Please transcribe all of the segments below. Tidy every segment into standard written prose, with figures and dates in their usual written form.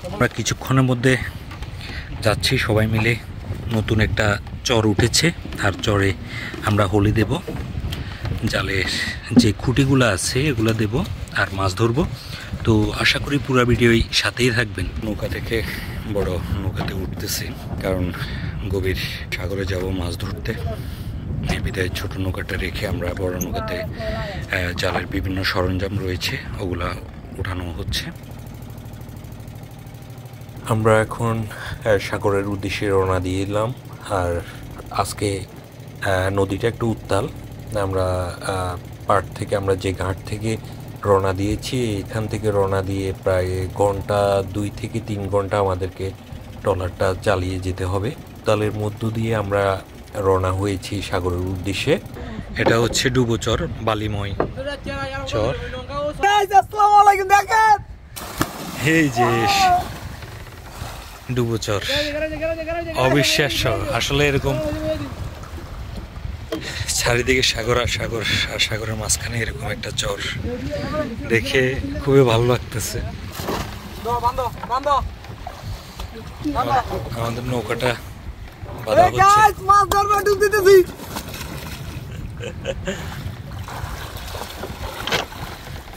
আমরা কিছুক্ষণের মধ্যে যাচ্ছি সবাই মিলে। নতুন একটা চর উঠেছে, আর চরে আমরা হোলি দেব। জালের যে খুঁটিগুলো আছে এগুলো দেব আর মাছ ধরবো। তো আশা করি পুরো ভিডিওই সাথেই থাকবেন। নৌকা থেকে বড় নৌকাতে উঠতেছি, কারণ গভীর সাগরে যাব মাছ ধরতে। এই বিদায় ছোট নৌকাটা রেখে আমরা বড় নৌকাতে জালের বিভিন্ন সরঞ্জাম রয়েছে ওগুলা উঠানো হচ্ছে। আমরা এখন সাগরের উদ্দেশ্যে রওনা দিয়ে দিলাম। আর আজকে নদীটা একটু উত্তাল। আমরা পাড় থেকে, আমরা যে ঘাট থেকে রওনা দিয়েছি, এখান থেকে রওনা দিয়ে প্রায় ঘন্টা 2 থেকে 3 ঘন্টা আমাদেরকে ট্রলারটা চালিয়ে যেতে হবে। তালের মধ্য দিয়ে আমরা রওনা হয়েছি সাগরের উদ্দেশ্যে। এটা হচ্ছে ডুবোচর, বালিময় চর। এই যে ডুবোচর, অবিশ্বাস্য আসলে। এরকম চারিদিকে সাগর আর সাগর, আর সাগরের মাঝখানে এরকম একটা চর দেখে খুবই ভালো লাগতেছে। আমাদের নৌকাটা বাঁধা হচ্ছে।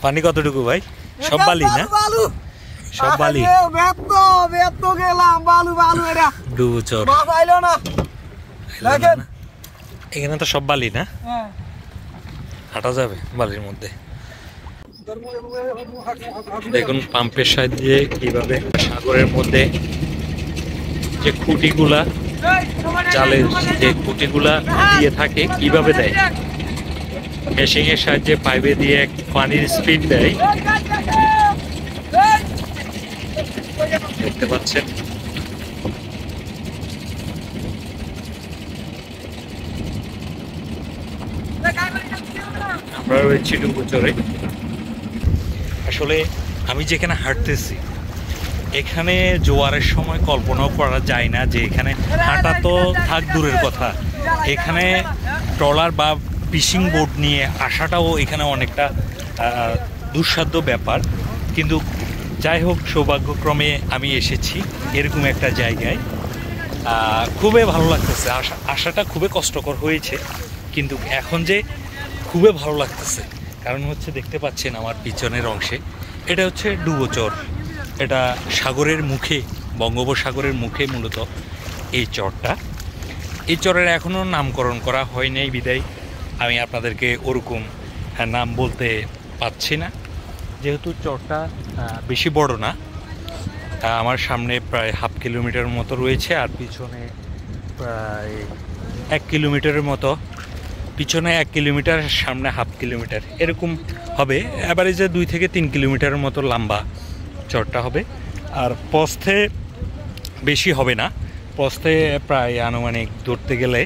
পানি কতটুকু ভাই? সব বালি না? সব বালি। ডুবোচর এখানে তো সব বালি না? হাঁটা যাবে বালির মধ্যে। দেখুন পাম্পের সাহায্যে কিভাবে সাগরের মধ্যে যে খুঁটিগুলা, জালের যে খুঁটিগুলা দিয়ে থাকে কিভাবে দেয়, মেশিং এর সাহায্যে পাইপে দিয়ে পানির স্পিড দেয়। দেখতে পাচ্ছেন আমরা রয়েছি ডুবোচরে। আসলে আমি যেখানে হাঁটতেছি এখানে জোয়ারের সময় কল্পনাও করা যায় না যে এখানে হাঁটা তো থাক দূরের কথা, এখানে ট্রলার বা ফিশিং বোট নিয়ে আসাটাও এখানে অনেকটা দুঃসাধ্য ব্যাপার। কিন্তু যাই হোক, সৌভাগ্যক্রমে আমি এসেছি এরকম একটা জায়গায়। খুবই ভালো লাগতেছে। আসাটা খুবই কষ্টকর হয়েছে, কিন্তু এখন যে খুবই ভালো লাগতেছে। কারণ হচ্ছে দেখতে পাচ্ছেন আমার পিছনের অংশে এটা হচ্ছে ডুবোচর। এটা সাগরের মুখে, বঙ্গোপসাগরের মুখে মূলত এই চরটা। এই চরের এখনও নামকরণ করা হয় নাই বিদায় আমি আপনাদেরকে ওরকম নাম বলতে পারছি না। যেহেতু চরটা বেশি বড় না, আমার সামনে প্রায় 1/2 কিলোমিটার মতো রয়েছে, আর পিছনে প্রায় 1 কিলোমিটারের মতো। পিছনে 1 কিলোমিটার, সামনে 1/2 কিলোমিটার এরকম হবে। অ্যাভারেজে 2 থেকে 3 কিলোমিটারের মতো লম্বা চরটা হবে। আর প্রস্থে বেশি হবে না, প্রস্থে প্রায় আনুমানিক ধরতে গেলে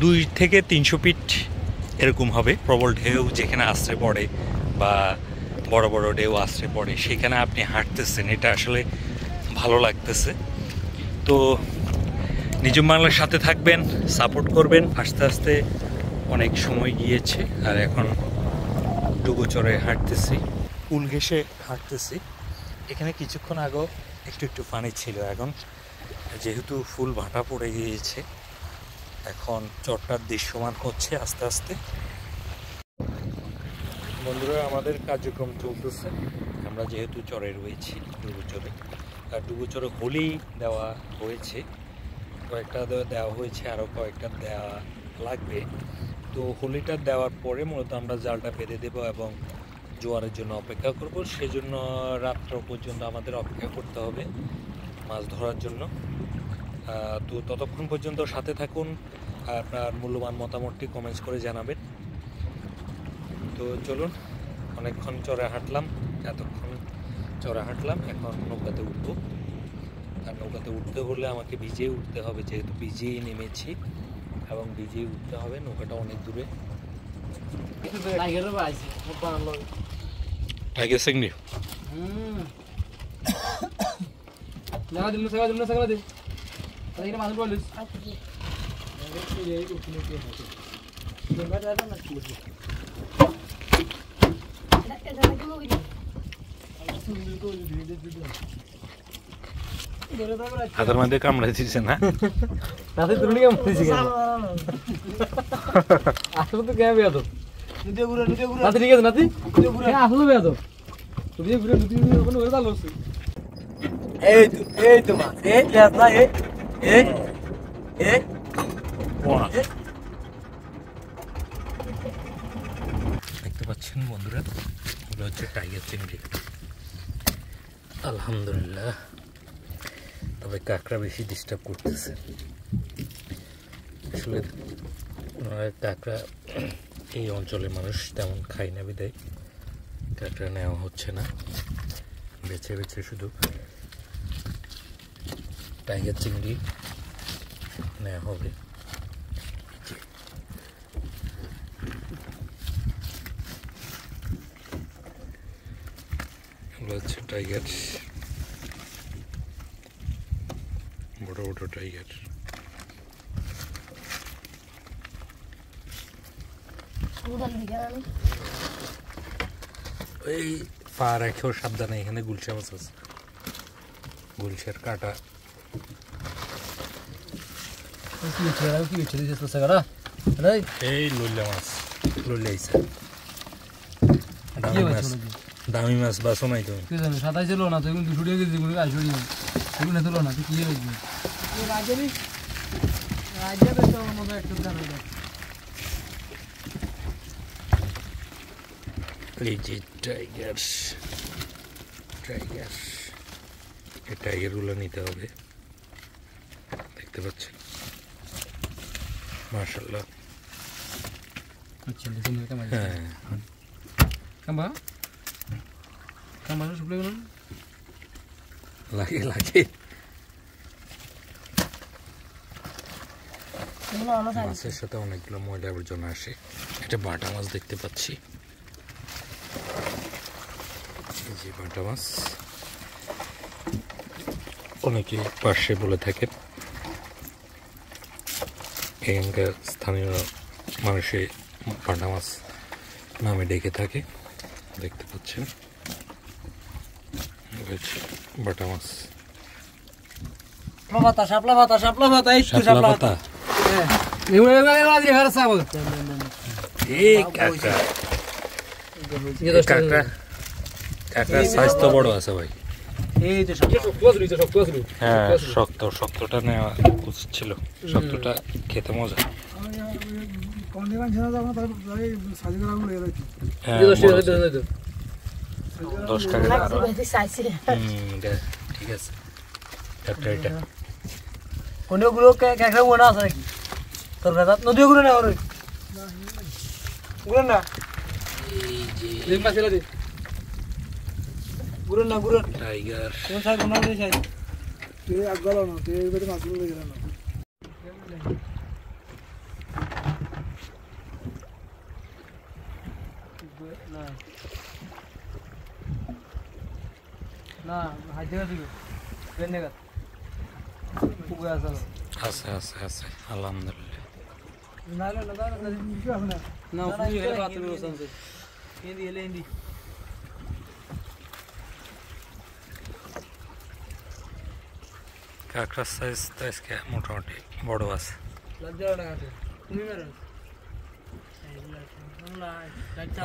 2 থেকে 300 ফিট এরকম হবে। প্রবল ঢেউ যেখানে আশ্রে পড়ে বা বড় বড় ঢেউ আশ্রে পড়ে সেখানে আপনি হাঁটতেছেন, এটা আসলে ভালো লাগতেছে। তো নিজম বাংলার সাথে থাকবেন, সাপোর্ট করবেন। আস্তে আস্তে অনেক সময় গিয়েছে, আর এখন ডুবোচরে হাঁটতেছি, কুল ঘেঁষে হাঁটতেছি। এখানে কিছুক্ষণ আগেও একটু পানি ছিল, এখন যেহেতু ফুল ভাটা পড়ে গিয়েছে এখন চরটার দৃশ্যমান হচ্ছে আস্তে আস্তে। বন্ধুরা, আমাদের কার্যক্রম চলতেছে। আমরা যেহেতু চরে রয়েছি ডুবোচরে, আর ডুবোচরে হোলি দেওয়া হয়েছে, কয়েকটা দেওয়া হয়েছে, আরও কয়েকটা দেওয়া লাগবে। তো হোলিটা দেওয়ার পরে মূলত আমরা জালটা বেঁধে দেবো এবং জোয়ারের জন্য অপেক্ষা করব। সেজন্য রাত্র পর্যন্ত আমাদের অপেক্ষা করতে হবে মাছ ধরার জন্য। তো ততক্ষণ পর্যন্ত সাথে থাকুন, আপনার মূল্যবান মতামতটি কমেন্টস করে জানাবেন। তো চলুন, অনেকক্ষণ চরে হাঁটলাম, এতক্ষণ চরে হাঁটলাম, এখন নৌকাতে উঠবো। আর নৌকাতে উঠতে হলে আমাকে ভিজেই উঠতে হবে, যেহেতু ভিজেই নেমেছি এবং ভিজেই উঠতে হবে। নৌকাটা অনেক দূরে। টাইগার সিংড়ি হাতের মধ্যে কামড়াই দিচ্ছে না রাতে তুমি কেমন দিছি কেন আসলে তো কেমন বেয়াদব নাতি ঠিক আছে নাতি আসলে বেয়াদব তুমি ঘুরে নদী ওখানে ওরে দালো এই তো মা এই লেসনা এই দেখতে পাচ্ছেন বন্ধুরা, ওগুলো হচ্ছে টাইগার চিংড়ি। আলহামদুলিল্লাহ, তবে কাঁকড়া বেশি ডিস্টার্ব করতেছে। আসলে কাঁকড়া এই অঞ্চলের মানুষ তেমন খায় না, বিদায় কাঁকড়া নেওয়া হচ্ছে না। বেছে বেছে শুধু টাইগার চিংড়ি নেওয়া হবে। এগুলো হচ্ছে টাইগার, বড় বড় টাইগার। এই পা রেখেও সাবধানে, এখানে গুলশা মাছ আছে, গুলশার কাটা। এই লইলা মাছ, লইলা আইসা দামি মাছ বাসো নাই তুমি? সাতাই ছিল না তো, দুশো টাকা কেজি আইসি এগুলো ছিল না, তুই কি হয়েছে এই যে টাইগার, টাইগার, এই টাইগারগুলো নিতে হবে। দেখতে পাচ্ছেন মাশাআল্লাহ। হ্যাঁ লাগে লাগে। মাছের সাথে অনেকগুলো ময়লা আবর্জনা আসে। এটা বাটা মাছ দেখতে পাচ্ছি, এই যে বাটা মাছ, অনেকে পার্শে বলে থাকেন। এখানকার স্থানীয় মানুষে বাটা মাছ নামে ডেকে থাকে। দেখতে পাচ্ছেন বাটা মাছ, শাপলা পাতা, শাপলা পাতা, এই তো শাপলা পাতা। কাঁকড়ার সাইজ তো বড় আছে ভাই। হ্যাঁ, শক্ত, শক্তটা নেওয়া উচিত ছিল, শক্তটা খেতে মজা। হ্যাঁ, 10 টাকা ঠিক আছে। এটা অন্যগুলো কাঁকড়া মনে আছে নাকি তোর কাছে? নদীগুলো না ওর গুলো না, লিম্বা ছিল দি গুলো না, গুলো টাইগার। কোন সাইড কোন সাইড তুই আগলো না, তুই এই বেতে মাছগুলো গেল না। না হাইতে গেছে ট্রেনে গেছে পুকুরে আছে আছে আছে আছে আলহামদুলিল্লাহ। না না না না কি হবে না না পুকুরে গেলে রাতে বসে আছে হিন্দি এলে হিন্দি কাঁকড়ার সাইজ তো আজকে মোটামুটি বড় আছে।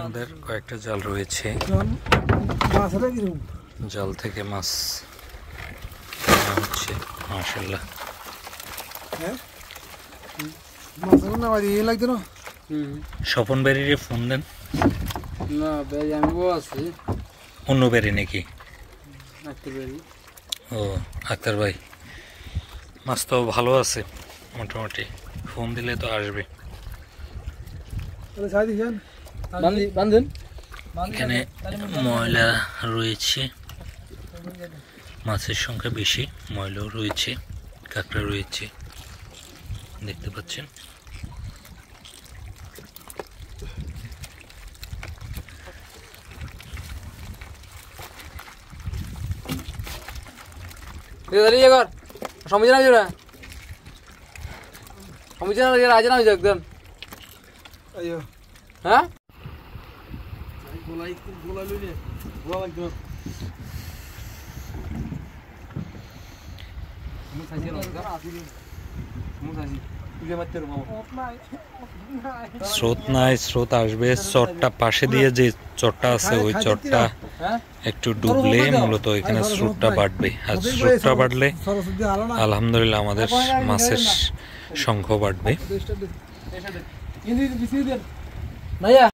আমাদের কয়েকটা জাল রয়েছে, জাল থেকে মাছ হচ্ছে মাশাআল্লাহ। স্বপন বেরিয়ে ফোন দেন। না বেরি আমি আছি, অন্য বেরি নাকি? বেরি। ও আক্তার ভাই, মাছ তো ভালো আছে মোটামুটি, ফোন দিলে তো আসবে। এখানে ময়লা রয়েছে, মাছের সংখ্যা বেশি, ময়লাও রয়েছে, কাঁকড়া রয়েছে, দেখতে পাচ্ছেন। সমুদ্র একদম আইও হ্যাঁ গোলা লইলে গোলা লাগবে মুখ সাইছে না মুখ সাইছে তুই মারতে রো মামা স্রোত নাই, স্রোত আসবে। চরটা পাশে দিয়ে যে চরটা আছে ওই চরটা হ্যাঁ একটু ডুবলে মূলত এখানে স্রোতটা বাড়বে। আর স্রোতটা বাড়লে সরস্বতী আলো না আলহামদুলিল্লাহ আমাদের মাছের সংখ্যা বাড়বে। দেশটা দে এসে দে ইন্দি বিসি দে ভাইয়া